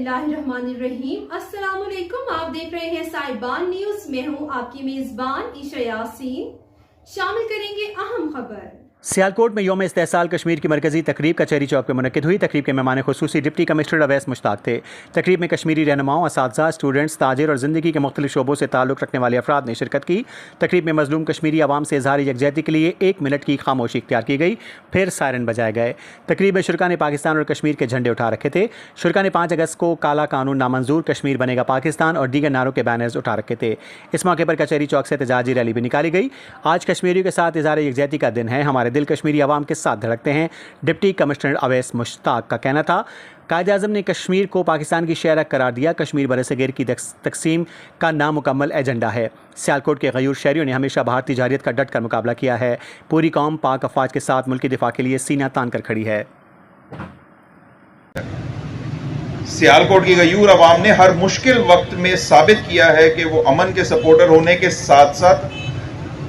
बिस्मिल्लाहिर्रहमानिर्रहीम। अस्सलाम वालेकुम। आप देख रहे हैं साहिबान न्यूज। मैं हूं आपकी मेजबान ईशा यासीन। शामिल करेंगे अहम खबर। सियालकोट में यौम इस्तेहसाल कश्मीर की मरकजी तकरीब कचहरी चौक पर मुनक्किद हुई। तकरीब के मेहमान खुसूसी डिप्टी कमिश्नर अवैस मुश्ताक थे। तकरीब में कश्मीरी रहनुमाओं, असातिज़ा, स्टूडेंट्स, ताजिर और ज़िंदगी के मुख्तलिफ शोबों से ताल्लुक़ रखने वाले अफराद ने शिरकत की। तकरीब में मजलूम कश्मीरी आवाम से इज़हार यकजहती के लिए 1 मिनट की खामोशी इख्तियार की गई, फिर सायरन बजाए गए। तकरीब में शुरका ने पाकिस्तान और कश्मीर के झंडे उठा रखे थे। शुरका ने 5 अगस्त को काला कानून नामंजूर, कश्मीर बनेगा पाकिस्तान और दीगर नारों के बैनर्स उठा रखे थे। इस मौके पर कचहरी चौक से एहतजाजी रैली भी निकाली गई। आज कश्मीरियों के साथ इज़हार यकजहती का दिन है, हमारे दिल कश्मीरी आवाम के साथ धड़कते हैं, डिप्टी कमिश्नर अवैस मुश्ताक का कहना था। कायद-ए-आज़म ने कश्मीर को पाकिस्तान की शहर करार दिया। कश्मीर बरसगीर की तकसीम का नामुकम्मल एजेंडा है। सियालकोट के गयूर शहरियों ने हमेशा भारतीय जारियत का डट कर मुकाबला किया है। पूरी कौम पाक अफवाज के साथ मुल्क के दिफा के लिए सीना तान कर खड़ी है। सियालकोट की गयूर अवाम ने हर मुश्किल वक्त में साबित किया है कि वो अमन के सपोर्टर होने के साथ साथ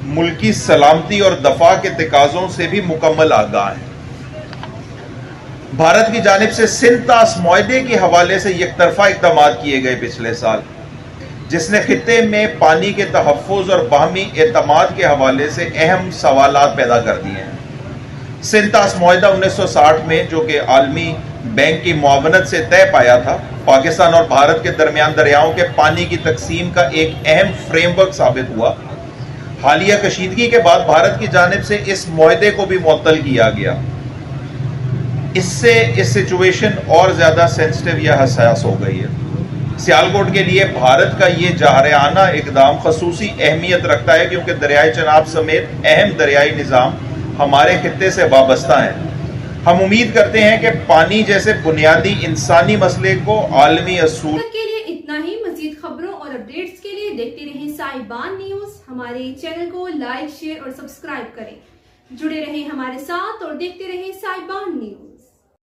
मुल्की सलामती और दफा के तकाज़ों से भी मुकम्मल आगाह है। भारत की जानिब से सिंतास मुआहदे के हवाले से यकतरफा इक़दाम किए गए पिछले साल, जिसने खित्ते में पानी के तहफ़्फ़ुज़ और बाहमी एतमाद के हवाले से अहम सवालात पैदा कर दिए हैं। सिंतास मुआहदा 1960 में, जो कि आलमी बैंक की मुआवनत से तय पाया था, पाकिस्तान और भारत के दरमियान दरियाओं के पानी की तकसीम का एक अहम फ्रेमवर्क साबित हुआ। हालिया कशीदगी के बाद भारत की जानिब से इस मुआहदे को भी मुअत्तल किया गया। इससे इस सिचुएशन और ज़्यादा सेंसिटिव या हसास हो गई है। सियालकोट के लिए भारत का ये जारहाना इक़दाम खसूसी अहमियत रखता है, क्योंकि दरियाई चनाब समेत अहम दरियाई निज़ाम हमारे खित्ते से वाबस्ता है। हम उम्मीद करते हैं कि पानी जैसे बुनियादी इंसानी मसले को आलमी असूल के लिए इतना ही। मज़ीद खबरों और अपडेट्स के लिए देखते रहें साहिबान न्यूज। हमारे चैनल को लाइक, शेयर और सब्सक्राइब करें। जुड़े रहें हमारे साथ और देखते रहें साहिबान न्यूज।